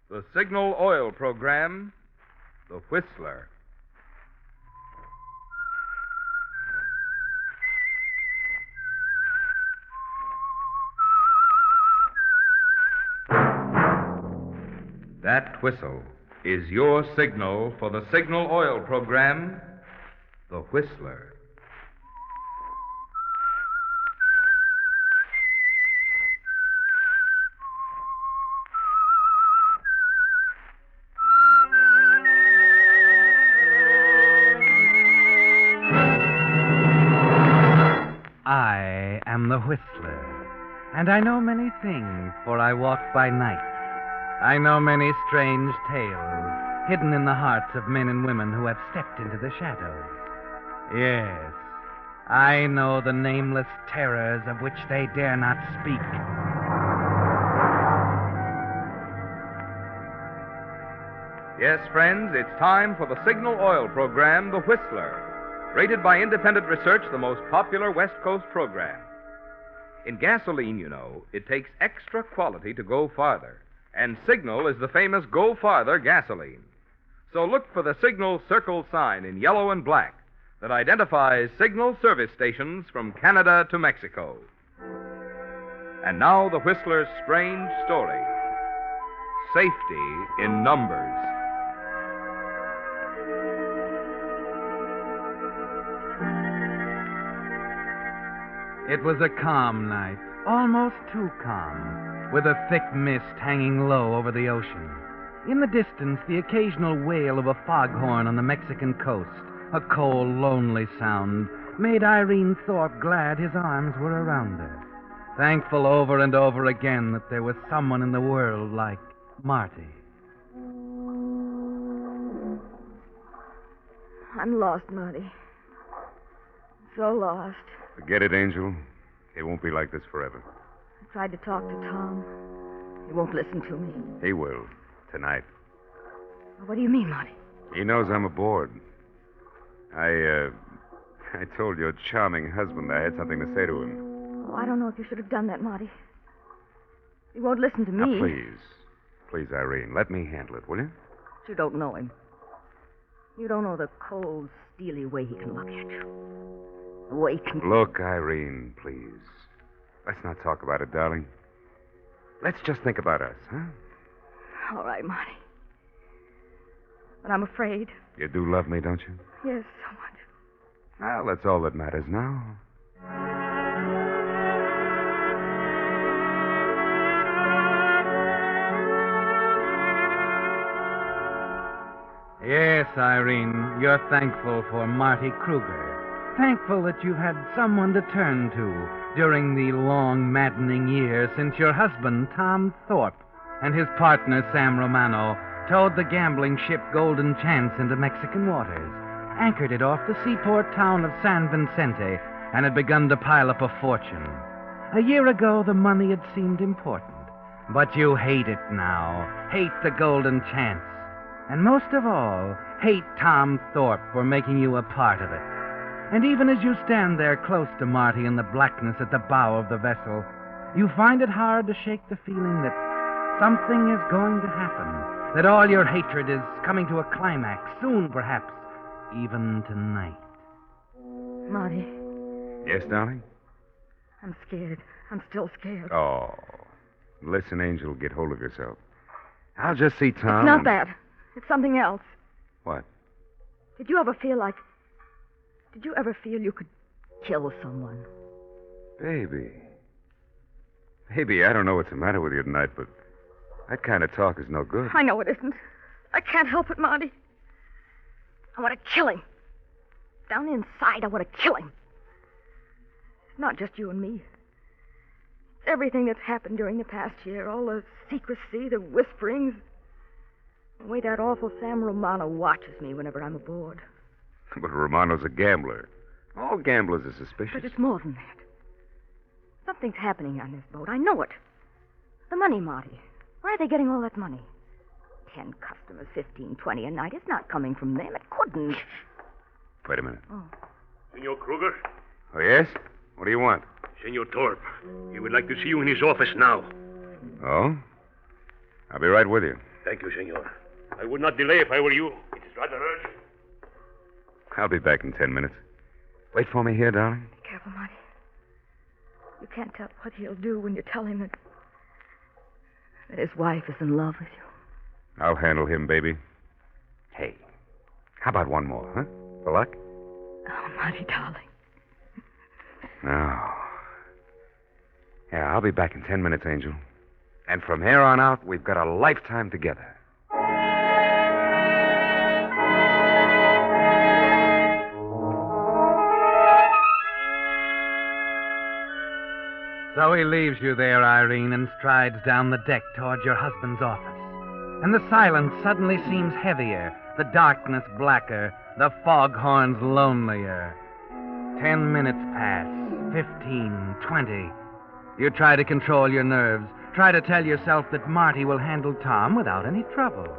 The Signal Oil Program, The Whistler. That whistle is your signal for the Signal Oil Program, The Whistler. I am the Whistler, and I know many things, for I walk by night. I know many strange tales hidden in the hearts of men and women who have stepped into the shadows. Yes, I know the nameless terrors of which they dare not speak. Yes, friends, it's time for the Signal Oil Program, The Whistler. Rated by independent research, the most popular West Coast program. In gasoline, you know, it takes extra quality to go farther. And Signal is the famous Go Farther gasoline. So look for the Signal circle sign in yellow and black that identifies Signal service stations from Canada to Mexico. And now the Whistler's strange story. Safety in numbers. It was a calm night, almost too calm, with a thick mist hanging low over the ocean. In the distance, the occasional wail of a foghorn on the Mexican coast, a cold, lonely sound, made Irene Thorpe glad his arms were around her, thankful over and over again that there was someone in the world like Marty. I'm lost, Marty. So lost. Forget it, Angel. It won't be like this forever. I tried to talk to Tom. He won't listen to me. He will. Tonight. What do you mean, Marty? He knows I'm aboard. I told your charming husband I had something to say to him. Oh, I don't know if you should have done that, Marty. He won't listen to me. Now, please. Please, Irene, let me handle it, will you? You don't know him. You don't know the cold, steely way he can look at you. The way he can... Look, Irene, please. Let's not talk about it, darling. Let's just think about us, huh? All right, Marty. But I'm afraid. You do love me, don't you? Yes, so much. Well, that's all that matters now. Yes, Irene, you're thankful for Marty Cougar. Thankful that you've had someone to turn to during the long, maddening years since your husband, Tom Thorpe, and his partner, Sam Romano, towed the gambling ship Golden Chance into Mexican waters, anchored it off the seaport town of San Vicente, and had begun to pile up a fortune. A year ago, the money had seemed important. But you hate it now. Hate the Golden Chance. And most of all, hate Tom Thorpe for making you a part of it. And even as you stand there close to Marty in the blackness at the bow of the vessel, you find it hard to shake the feeling that something is going to happen, that all your hatred is coming to a climax, soon perhaps, even tonight. Marty. Yes, darling? I'm scared. I'm still scared. Oh. Listen, Angel, get hold of yourself. I'll just see Tom. It's not that. It's something else. What? Did you ever feel you could kill someone? Baby. Baby, I don't know what's the matter with you tonight, but that kind of talk is no good. I know it isn't. I can't help it, Marty. I want to kill him. Down inside, I want to kill him. It's not just you and me. It's everything that's happened during the past year. All the secrecy, the whisperings. The way that awful Sam Romano watches me whenever I'm aboard. But Romano's a gambler. All gamblers are suspicious. But it's more than that. Something's happening on this boat. I know it. The money, Marty. Where are they getting all that money? 10 customers, 15, 20 a night. It's not coming from them. It couldn't. Wait a minute. Oh. Senor Cougar? Oh, yes? What do you want? Senor Thorpe. He would like to see you in his office now. Oh? I'll be right with you. Thank you, senor. I would not delay if I were you. It is rather urgent. I'll be back in 10 minutes. Wait for me here, darling. Be careful, Marty. You can't tell what he'll do when you tell him that his wife is in love with you. I'll handle him, baby. Hey, how about one more, huh? For luck? Oh, Marty, darling. No. Yeah, I'll be back in 10 minutes, Angel. And from here on out, we've got a lifetime together. So he leaves you there, Irene, and strides down the deck toward your husband's office. And the silence suddenly seems heavier, the darkness blacker, the foghorns lonelier. 10 minutes pass, 15, 20. You try to control your nerves, try to tell yourself that Marty will handle Tom without any trouble.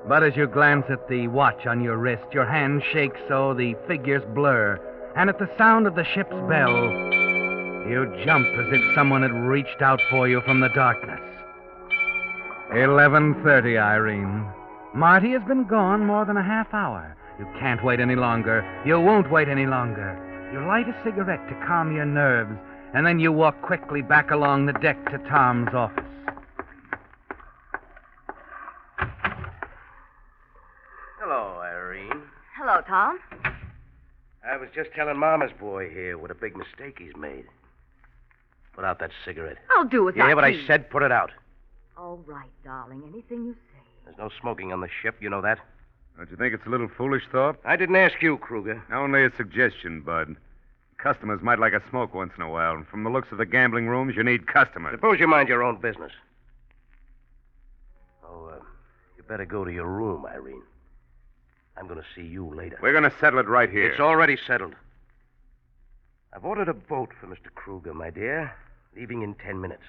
But as you glance at the watch on your wrist, your hand shakes so the figures blur, and at the sound of the ship's bell, you jump as if someone had reached out for you from the darkness. 11:30, Irene. Marty has been gone more than a half hour. You can't wait any longer. You won't wait any longer. You light a cigarette to calm your nerves, and then you walk quickly back along the deck to Tom's office. Hello, Irene. Hello, Tom. I was just telling Mama's boy here what a big mistake he's made. Put out that cigarette. I'll do as You hear what please. I said? Put it out. All right, darling. Anything you say. There's no smoking on the ship. You know that? Don't you think it's a little foolish, Thorpe? I didn't ask you, Cougar. Only a suggestion, Bud. Customers might like a smoke once in a while, and from the looks of the gambling rooms, you need customers. Suppose you mind your own business. Oh, you better go to your room, Irene. I'm going to see you later. We're going to settle it right here. It's already settled. I've ordered a boat for Mr. Cougar, my dear, leaving in 10 minutes.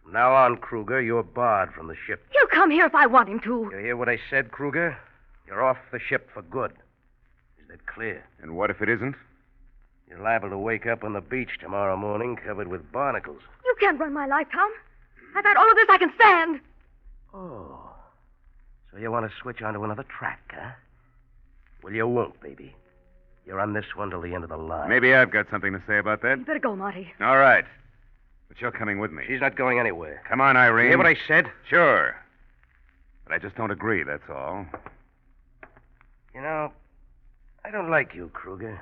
From now on, Cougar, you're barred from the ship. He'll come here if I want him to. You hear what I said, Cougar? You're off the ship for good. Is that clear? And what if it isn't? You're liable to wake up on the beach tomorrow morning covered with barnacles. You can't run my life, Tom. I've had all of this I can stand. Oh. So you want to switch onto another track, huh? Well, you won't, baby. You're on this one till the end of the line. Maybe I've got something to say about that. You better go, Marty. All right. But you're coming with me. She's not going anywhere. Come on, Irene. You hear what I said? Sure. But I just don't agree, that's all. You know, I don't like you, Cougar.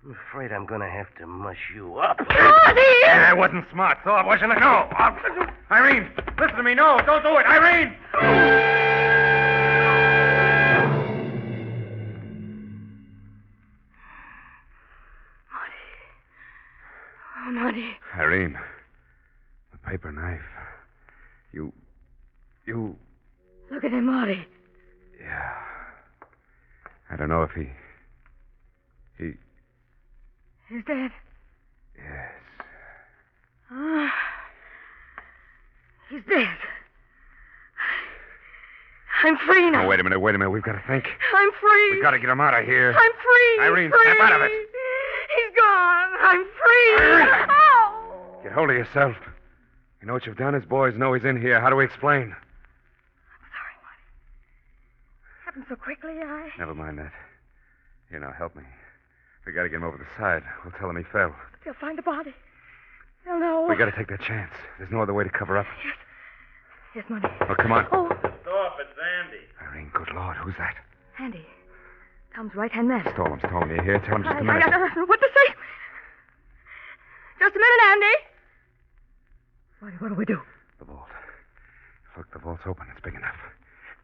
I'm afraid I'm going to have to mush you up. Marty! I wasn't smart, Thorpe, wasn't I? No. Irene, listen to me. No, don't do it. Irene! Oh, Marty. Irene, the paper knife. You... Look at him, Marty. Yeah. I don't know if he... He's dead. Yes. Ah. He's dead. I'm free now. Oh, wait a minute. We've got to think. I'm free. We've got to get him out of here. I'm free. Irene, free. snap out of it. He's gone. I'm free. Irene. Oh. Get hold of yourself. You know what you've done? His boys know he's in here. How do we explain? I'm sorry, Marty. Happened so quickly, Never mind that. Here, now, help me. We got to get him over the side. We'll tell him he fell. They'll find the body. They'll know. We got to take that chance. There's no other way to cover up. Yes. Yes, Marty. Oh, come on. Oh, Thorpe, it's Andy. Irene, good Lord, who's that? Andy. Tom's right-hand man. Stall him. You hear? Tell him just a I minute. don't know what to say. Just a minute, Andy. Marty, what'll we do? The vault. Look, the vault's open. It's big enough.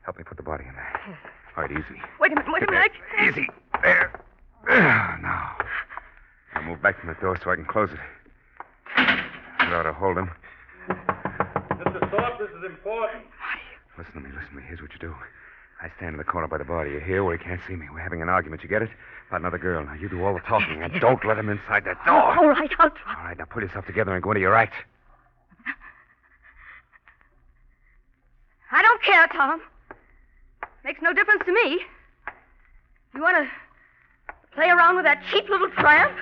Help me put the body in there. Yes. All right, easy. Wait a minute. Get back. Easy. There. Now. I'll move back from the door so I can close it. That ought to hold him. Mr. Thorpe, this is important. Listen to me. Here's what you do. I stand in the corner by the body. You hear where he can't see me. We're having an argument. You get it? About another girl. Now, you do all the talking, and don't let him inside that door. All right, I'll try. All right, now pull yourself together and go into your act. I don't care, Tom. Makes no difference to me. You want to play around with that cheap little tramp?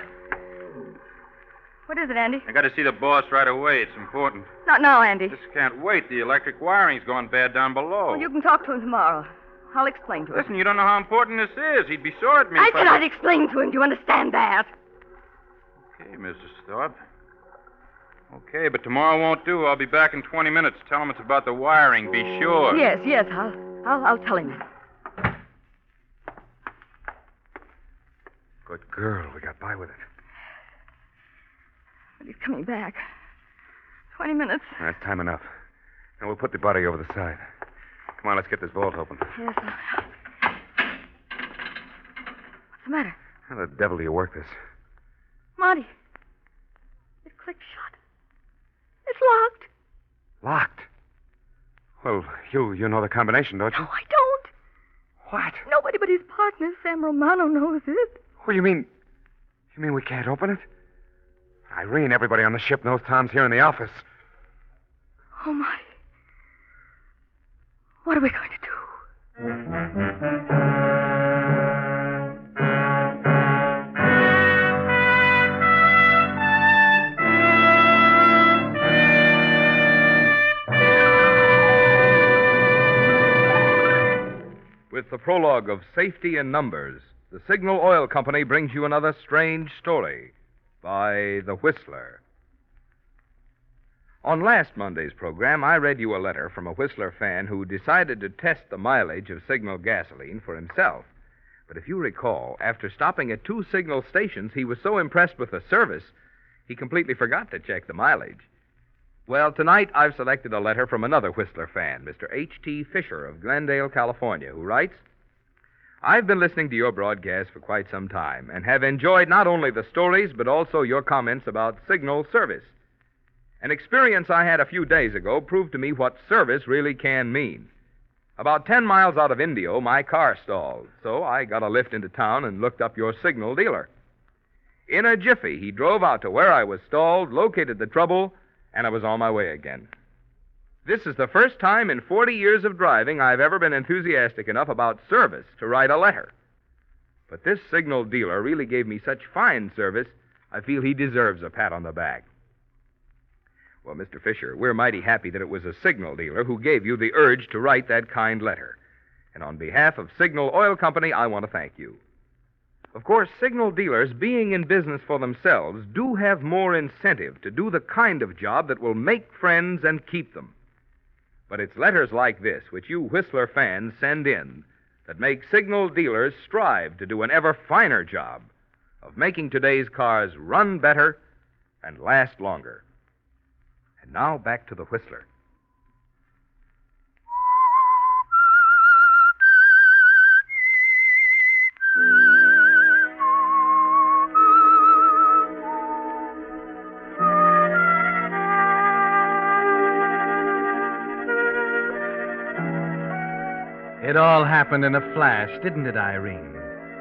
What is it, Andy? I got to see the boss right away. It's important. Not now, Andy. This can't wait. The electric wiring's gone bad down below. Well, you can talk to him tomorrow. I'll explain to him. Listen, you don't know how important this is. He'd be sore at me I if said I'd explain to him. Do you understand that? Okay, Mrs. Thorpe. Okay, but tomorrow won't do. I'll be back in 20 minutes. Tell him it's about the wiring. Be sure. Yes. I'll tell him. Good girl. We got by with it. But he's coming back. 20 minutes. That's time enough. Now we'll put the body over the side. Come on, let's get this vault open. Yes. What's the matter? How the devil do you work this? Marty. It clicked shut. It's locked. Locked? Well, you know the combination, don't you? No, I don't. What? Nobody but his partner, Sam Romano, knows it. What, you mean we can't open it? Irene, everybody on the ship knows Tom's here in the office. Oh, Marty. What are we going to do? With the prologue of Safety in Numbers, the Signal Oil Company brings you another strange story by The Whistler. On last Monday's program, I read you a letter from a Whistler fan who decided to test the mileage of Signal gasoline for himself. But if you recall, after stopping at 2 Signal stations, he was so impressed with the service, he completely forgot to check the mileage. Well, tonight I've selected a letter from another Whistler fan, Mr. H.T. Fisher of Glendale, California, who writes, I've been listening to your broadcast for quite some time and have enjoyed not only the stories but also your comments about Signal service. An experience I had a few days ago proved to me what service really can mean. About 10 miles out of Indio, my car stalled, so I got a lift into town and looked up your Signal dealer. In a jiffy, he drove out to where I was stalled, located the trouble, and I was on my way again. This is the first time in 40 years of driving I've ever been enthusiastic enough about service to write a letter. But this Signal dealer really gave me such fine service, I feel he deserves a pat on the back. Well, Mr. Fisher, we're mighty happy that it was a Signal dealer who gave you the urge to write that kind letter. And on behalf of Signal Oil Company, I want to thank you. Of course, Signal dealers, being in business for themselves, do have more incentive to do the kind of job that will make friends and keep them. But it's letters like this, which you Whistler fans send in, that make Signal dealers strive to do an ever finer job of making today's cars run better and last longer. And now back to the Whistler. It all happened in a flash, didn't it, Irene?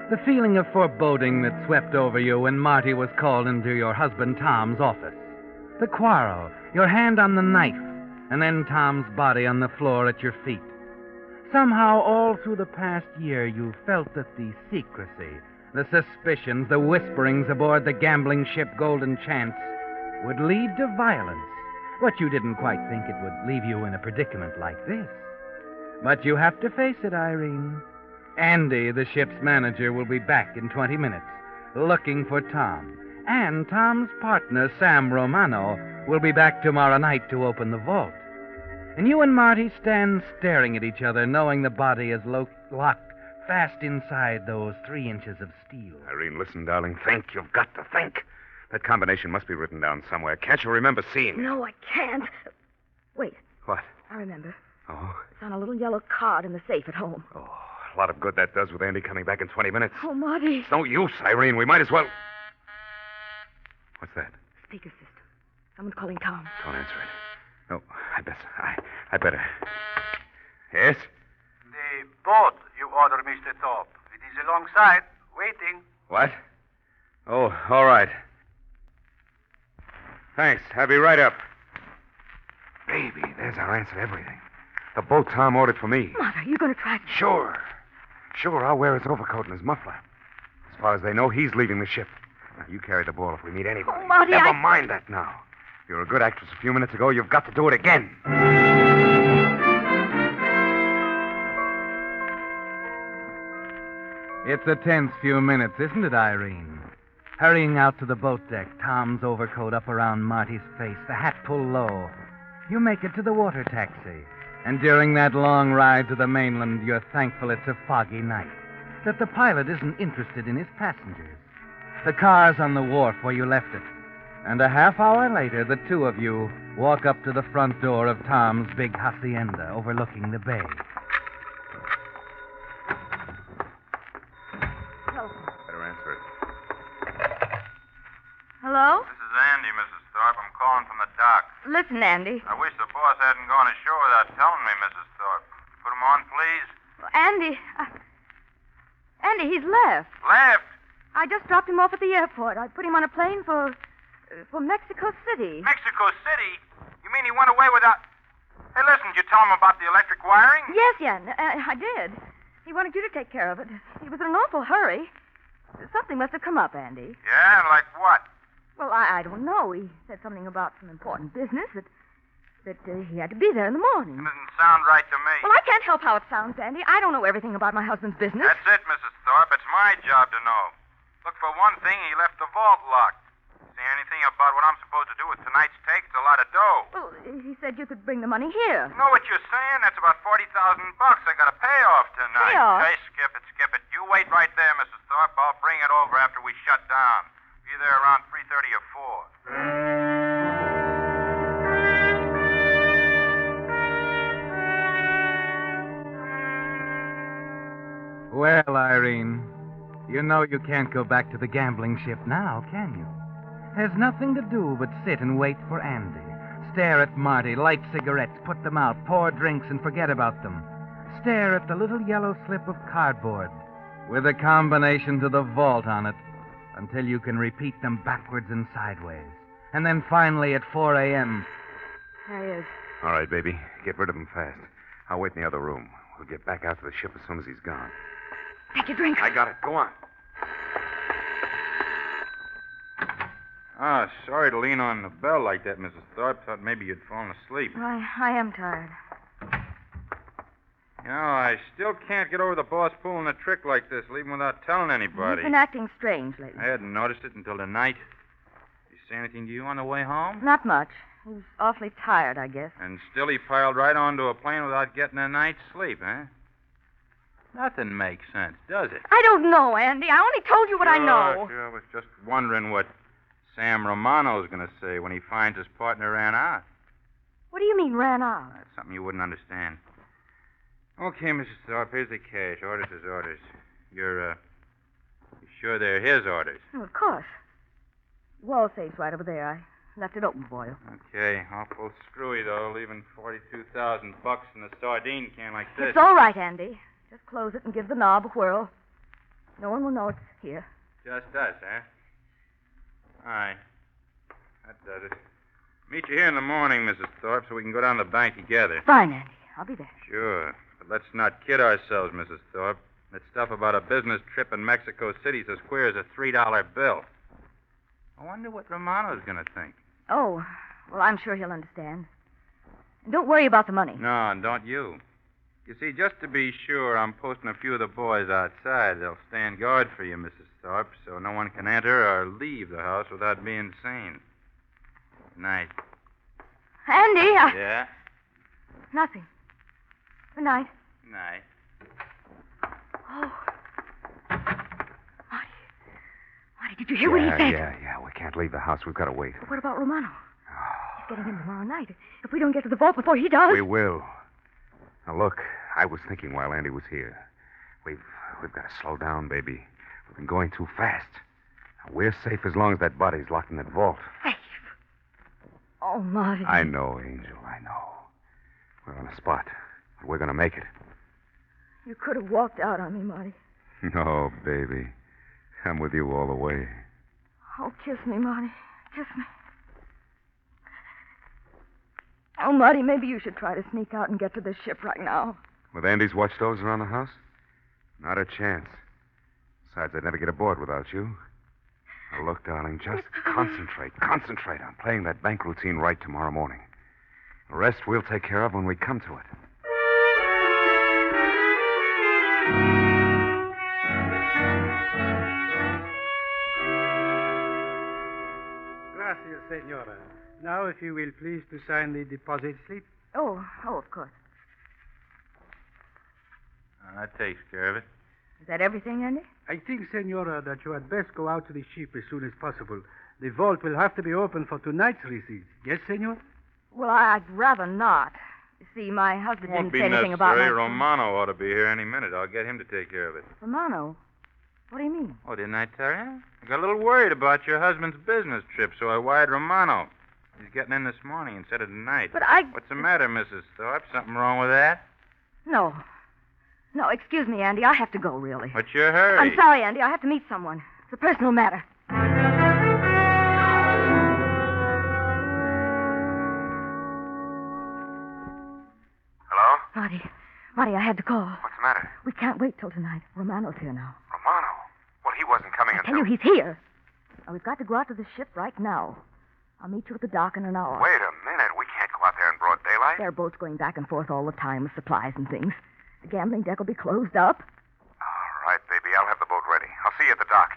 The feeling of foreboding that swept over you when Marty was called into your husband Tom's office. The quarrel, your hand on the knife, and then Tom's body on the floor at your feet. Somehow, all through the past year, you felt that the secrecy, the suspicions, the whisperings aboard the gambling ship Golden Chance would lead to violence. But you didn't quite think it would leave you in a predicament like this. But you have to face it, Irene. Andy, the ship's manager, will be back in 20 minutes, looking for Tom. And Tom's partner, Sam Romano, will be back tomorrow night to open the vault. And you and Marty stand staring at each other, knowing the body is locked fast inside those 3 inches of steel. Irene, listen, darling. Think. You've got to think. That combination must be written down somewhere. Can't you remember seeing it? No, I can't. Wait. What? I remember. Oh? It's on a little yellow card in the safe at home. Oh, a lot of good that does with Andy coming back in 20 minutes. Oh, Marty. It's no use, Irene. We might as well... What's that? Speaker system. Someone's calling Tom. Don't answer it. No, I better. Yes? The boat you ordered, Mr. Thorpe. It is alongside, waiting. What? Oh, all right. Thanks. I'll be right up. Baby, there's our answer to everything. The boat Tom ordered for me. Marty, are you going to track him? Sure. I'll wear his overcoat and his muffler. As far as they know, he's leaving the ship. Now, you carry the ball if we meet anybody. Oh, Marty, Never mind that now. You were a good actress a few minutes ago. You've got to do it again. It's a tense few minutes, isn't it, Irene? Hurrying out to the boat deck, Tom's overcoat up around Marty's face, the hat pulled low. You make it to the water taxi. And during that long ride to the mainland, you're thankful it's a foggy night, that the pilot isn't interested in his passengers. The car's on the wharf where you left it. And a half hour later, the two of you walk up to the front door of Tom's big hacienda overlooking the bay. Better answer it. Hello? This is Andy, Mrs. Thorpe. I'm calling from the dock. Listen, Andy. I wish the boss hadn't gone ashore without telling me, Mrs. Thorpe. Put him on, please. Andy, he's left. Left? I just dropped him off at the airport. I put him on a plane for Mexico City. Mexico City? You mean he went away without... Hey, listen, did you tell him about the electric wiring? Yes, I did. He wanted you to take care of it. He was in an awful hurry. Something must have come up, Andy. Yeah, like what? Well, I don't know. He said something about some important business that he had to be there in the morning. It doesn't sound right to me. Well, I can't help how it sounds, Andy. I don't know everything about my husband's business. That's it, Mrs. Thorpe. It's my job to know. Look, for one thing, he left the vault locked. See anything about what I'm supposed to do with tonight's take? It's a lot of dough. Well, he said you could bring the money here. You know what you're saying? That's about $40,000 I got to pay off tonight. Pay off? Hey, skip it. You wait right there, Mrs. Thorpe. I'll bring it over after we shut down. Be there around 3:30 or 4. Well, Irene, you know you can't go back to the gambling ship now, can you? There's nothing to do but sit and wait for Andy. Stare at Marty, light cigarettes, put them out, pour drinks, and forget about them. Stare at the little yellow slip of cardboard with a combination to the vault on it until you can repeat them backwards and sideways. And then finally at 4 a.m. There he is. All right, baby. Get rid of him fast. I'll wait in the other room. We'll get back out to the ship as soon as he's gone. Take your drink. I got it. Go on. Ah, sorry to lean on the bell like that, Mrs. Thorpe. Thought maybe you'd fallen asleep. I am tired. You know, I still can't get over the boss pulling a trick like this, leaving without telling anybody. He's been acting strange lately. I hadn't noticed it until tonight. Did he say anything to you on the way home? Not much. He was awfully tired, I guess. And still he piled right onto a plane without getting a night's sleep, huh? Nothing makes sense, does it? I don't know, Andy. I only told you what I know. Sure. I was just wondering what Sam Romano's going to say when he finds his partner ran out. What do you mean, ran out? That's something you wouldn't understand. Okay, Mrs. Thorpe, here's the cash. Orders is orders. You're sure they're his orders? Oh, of course. Wall safe's right over there. I left it open for you. Okay, awful screwy, though, leaving $42,000 in a sardine can like this. It's all right, Andy. Just close it and give the knob a whirl. No one will know it's here. Just us, huh? All right. That does it. Meet you here in the morning, Mrs. Thorpe, so we can go down to the bank together. Fine, Andy. I'll be there. Sure. But let's not kid ourselves, Mrs. Thorpe. That stuff about a business trip in Mexico City's as queer as a $3 bill. I wonder what Romano's going to think. Oh, well, I'm sure he'll understand. And don't worry about the money. No, and don't you. You see, just to be sure, I'm posting a few of the boys outside. They'll stand guard for you, Mrs. Thorpe, so no one can enter or leave the house without being seen. Night. Andy, Yeah? Nothing. Good night. Night. Oh. Marty, did you hear what he said? Yeah. We can't leave the house. We've got to wait. But what about Romano? He's getting in tomorrow night. If we don't get to the vault before he does... We will. Now, look, I was thinking while Andy was here. We've got to slow down, baby. We've been going too fast. Now, we're safe as long as that body's locked in that vault. Safe? Oh, Marty. I know, Angel, I know. We're on a spot, but we're going to make it. You could have walked out on me, Marty. No, baby. I'm with you all the way. Oh, kiss me, Marty. Kiss me. Oh, Marty, maybe you should try to sneak out and get to the ship right now. With Andy's watchdogs around the house? Not a chance. Besides, I'd never get aboard without you. Now, look, darling, just concentrate. Concentrate on playing that bank routine right tomorrow morning. The rest we'll take care of when we come to it. Gracias, senora. Now, if you will please to sign the deposit slip. Oh, of course. That takes care of it. Is that everything, Andy? I think, senora, that you had best go out to the ship as soon as possible. The vault will have to be open for tonight's receipts. Yes, senor? Well, I'd rather not. You see, my husband Won't didn't be say anything necessary. about my... Romano ought to be here any minute. I'll get him to take care of it. Romano? What do you mean? Oh, didn't I tell you? I got a little worried about your husband's business trip, so I wired Romano. He's getting in this morning instead of tonight. But I... What's the matter, Mrs. Thorpe? Something wrong with that? No. No, excuse me, Andy. I have to go, really. What's your hurry? I'm sorry, Andy. I have to meet someone. It's a personal matter. Hello? Marty, I had to call. What's the matter? We can't wait till tonight. Romano's here now. Romano? Well, he wasn't coming I until... tell you, he's here. Now, we've got to go out to the ship right now. I'll meet you at the dock in an hour. Wait a minute. We can't go out there in broad daylight. There are boats going back and forth all the time with supplies and things. The gambling deck will be closed up. All right, baby. I'll have the boat ready. I'll see you at the dock.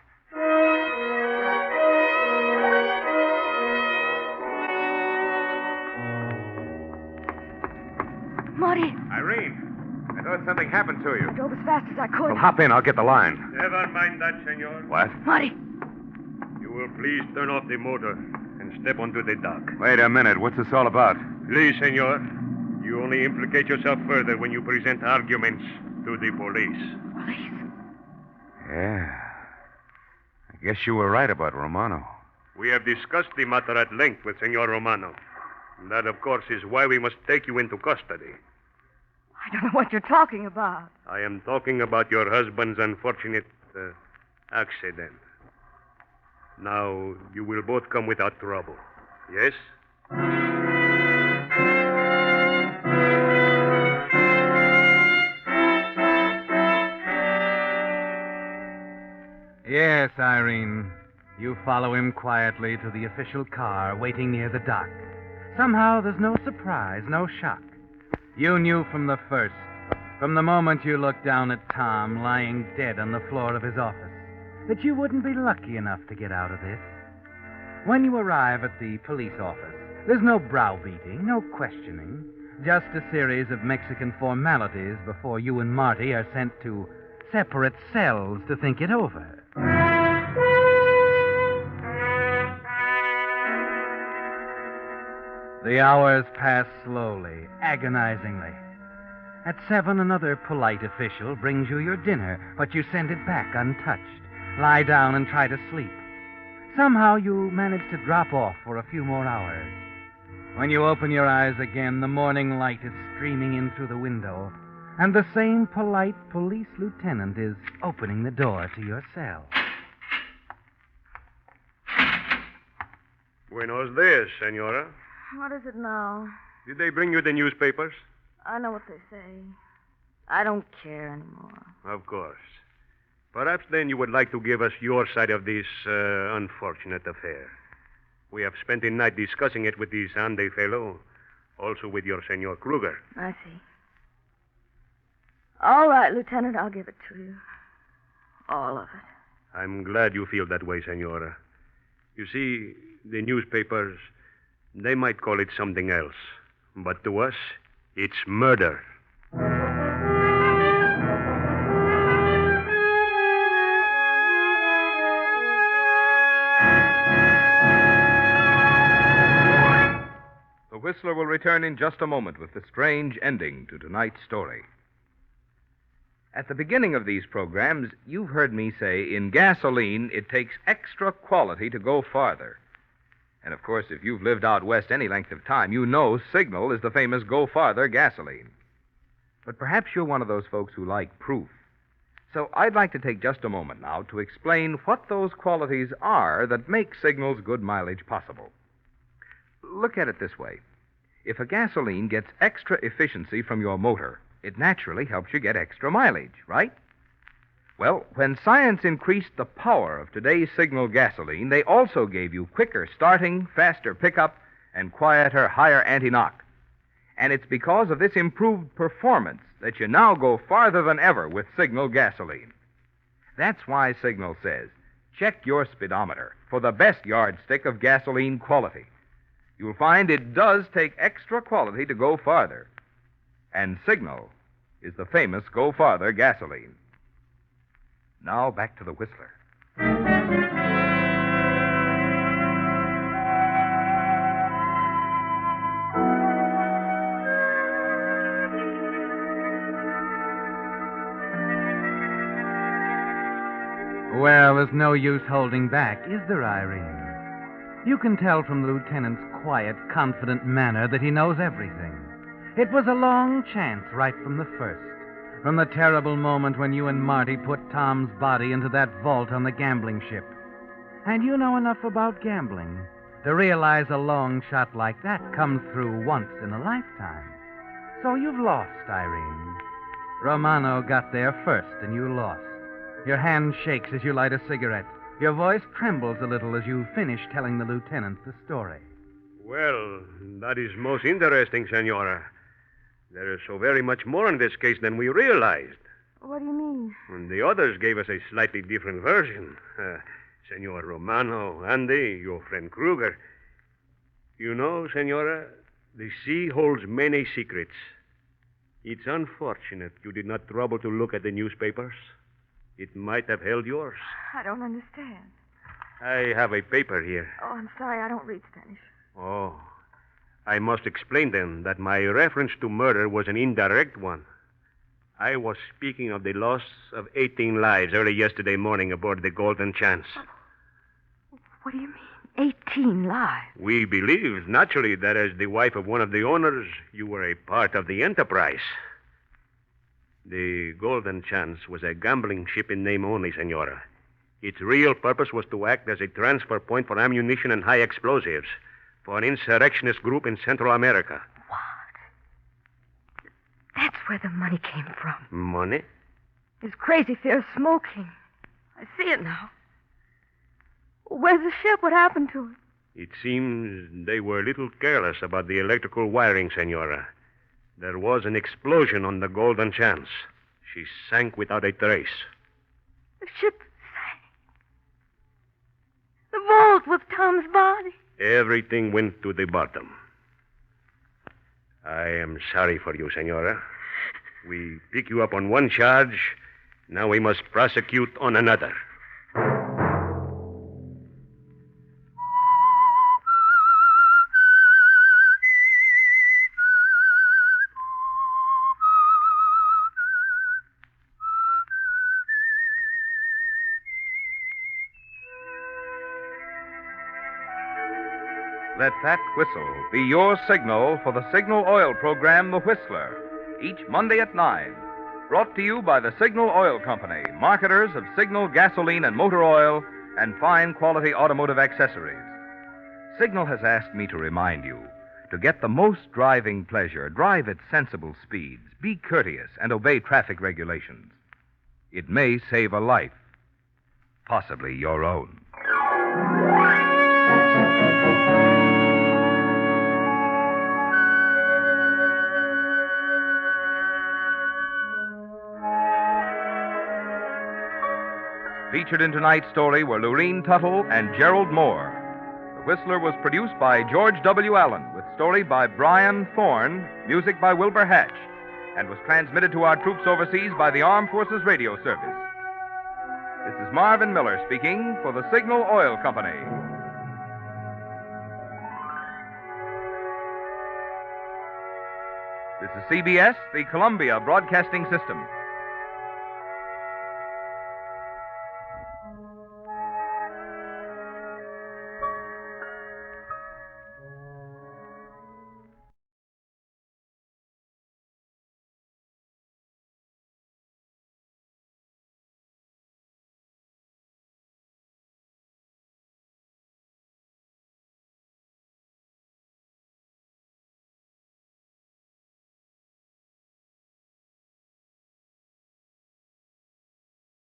Marty, Irene, I thought something happened to you. I drove as fast as I could. Well, hop in. I'll get the line. Never mind that, senor. What? Marty, You will please turn off the motor and step onto the dock. Wait a minute. What's this all about? Please, senor. You only implicate yourself further when you present arguments to the police. police. Yeah. I guess you were right about Romano. We have discussed the matter at length with Senor Romano. That, of course, is why we must take you into custody. I don't know what you're talking about. I am talking about your husband's unfortunate accident. Now, you will both come without trouble. Yes? Yes, Irene. You follow him quietly to the official car waiting near the dock. Somehow there's no surprise, no shock. You knew from the first, from the moment you looked down at Tom lying dead on the floor of his office, that you wouldn't be lucky enough to get out of this. When you arrive at the police office, there's no browbeating, no questioning, just a series of Mexican formalities before you and Marty are sent to separate cells to think it over. The hours pass slowly, agonizingly. At 7, another polite official brings you your dinner, but you send it back untouched. Lie down and try to sleep. Somehow you manage to drop off for a few more hours. When you open your eyes again, the morning light is streaming in through the window, and the same polite police lieutenant is opening the door to your cell. Buenos dias, senora. What is it now? Did they bring you the newspapers? I know what they say. I don't care anymore. Of course. Perhaps then you would like to give us your side of this unfortunate affair. We have spent the night discussing it with the Sunday fellow, also with your Senor Cougar. I see. All right, Lieutenant, I'll give it to you. All of it. I'm glad you feel that way, senora. You see, the newspapers, they might call it something else. But to us, it's murder. The Whistler will return in just a moment with the strange ending to tonight's story. At the beginning of these programs, you've heard me say in gasoline, it takes extra quality to go farther. And, of course, if you've lived out west any length of time, you know Signal is the famous Go Farther gasoline. But perhaps you're one of those folks who like proof. So I'd like to take just a moment now to explain what those qualities are that make Signal's good mileage possible. Look at it this way. If a gasoline gets extra efficiency from your motor, it naturally helps you get extra mileage, right? Well, when science increased the power of today's Signal gasoline, they also gave you quicker starting, faster pickup, and quieter, higher anti-knock. And it's because of this improved performance that you now go farther than ever with Signal gasoline. That's why Signal says, check your speedometer for the best yardstick of gasoline quality. You'll find it does take extra quality to go farther. And Signal is the famous Go Farther gasoline. Now back to the Whistler. Well, there's no use holding back, is there, Irene? You can tell from the lieutenant's quiet, confident manner that he knows everything. It was a long chance right from the first. From the terrible moment when you and Marty put Tom's body into that vault on the gambling ship. And you know enough about gambling to realize a long shot like that comes through once in a lifetime. So you've lost, Irene. Romano got there first, and you lost. Your hand shakes as you light a cigarette. Your voice trembles a little as you finish telling the lieutenant the story. Well, that is most interesting, Senora. There is so very much more in this case than we realized. What do you mean? And the others gave us a slightly different version. Senor Romano, Andy, your friend Cougar. You know, Senora, the sea holds many secrets. It's unfortunate you did not trouble to look at the newspapers. It might have held yours. I don't understand. I have a paper here. Oh, I'm sorry. I don't read Spanish. Oh. I must explain then that my reference to murder was an indirect one. I was speaking of the loss of 18 lives early yesterday morning aboard the Golden Chance. What do you mean, 18 lives? We believe, naturally, that as the wife of one of the owners, you were a part of the enterprise. The Golden Chance was a gambling ship in name only, Senora. Its real purpose was to act as a transfer point for ammunition and high explosives for an insurrectionist group in Central America. What? That's where the money came from. Money? His crazy fear of smoking. I see it now. Where's the ship? What happened to it? It seems they were a little careless about the electrical wiring, Senora. There was an explosion on the Golden Chance. She sank without a trace. The ship sank. The vault with Tom's body. Everything went to the bottom. I am sorry for you, Senora. We pick you up on one charge. Now we must prosecute on another. Let that whistle be your signal for the Signal Oil program, The Whistler, each Monday at 9. Brought to you by the Signal Oil Company, marketers of Signal gasoline and motor oil and fine quality automotive accessories. Signal has asked me to remind you, to get the most driving pleasure, drive at sensible speeds, be courteous, and obey traffic regulations. It may save a life, possibly your own. Featured in tonight's story were Irene Thorpe and Gerald Moore. The Whistler was produced by George W. Allen, with story by Brian Thorne, music by Wilbur Hatch, and was transmitted to our troops overseas by the Armed Forces Radio Service. This is Marvin Miller speaking for the Signal Oil Company. This is CBS, the Columbia Broadcasting System.